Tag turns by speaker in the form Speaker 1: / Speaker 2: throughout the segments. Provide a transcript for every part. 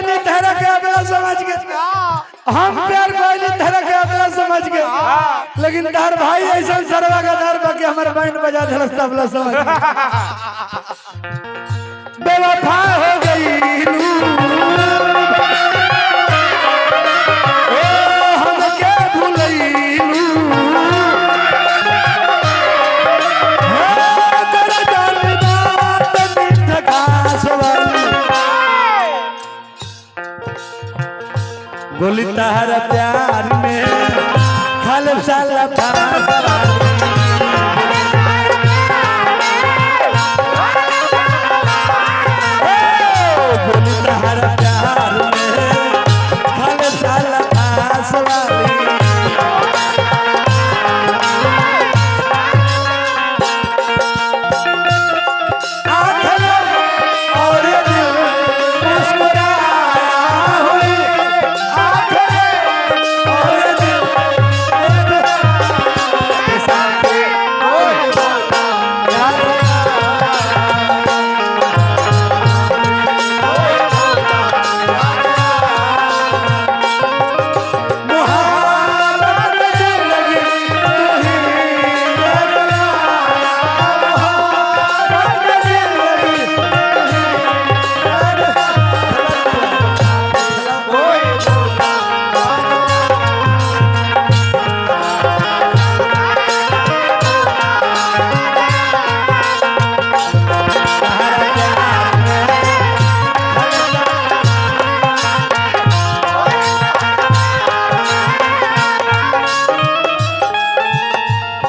Speaker 1: कोई धरा के अपना समझ के, हम प्यार कोई धरा के अपना समझ के, लेकिन तार भाई ऐसा सरवा का दर बाकी हमारे बैंड बजा धरस तबला समझ बेवफा हो गई हम क्या भूलैलू गोली तहरा प्यार में खालब साला गोली तहरा प्यार में खालब साला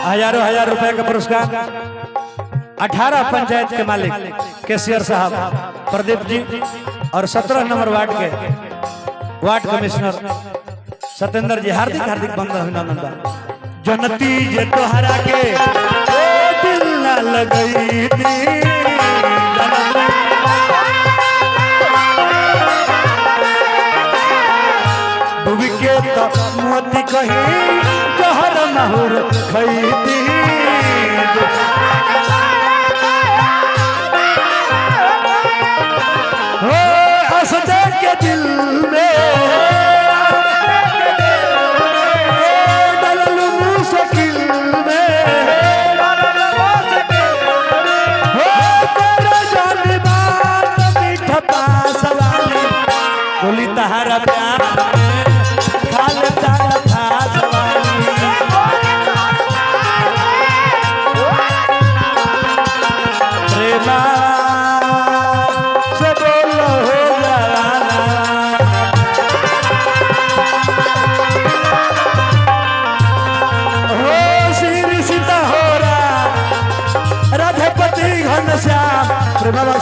Speaker 1: हजारों हजार रुपए का पुरस्कार 18 पंचायत के मालिक केसीआर साहब प्रदीप जी और 17 नंबर वार्ड के वार्ड कमिश्नर सत्येंद्र जी हार्दिक हार्दिक अभिनंदन। जो नतीजे तोहरा के दिल न लगई थी डूबी के तो मोती कहीं जहर नहुर खैती हो हंसदे के दिल में डललू मुश्किल में हो तेरा जाने बात मीठा पास वाली गोली तहारा प्यार प्रेमा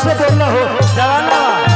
Speaker 1: से बोल हो जवाना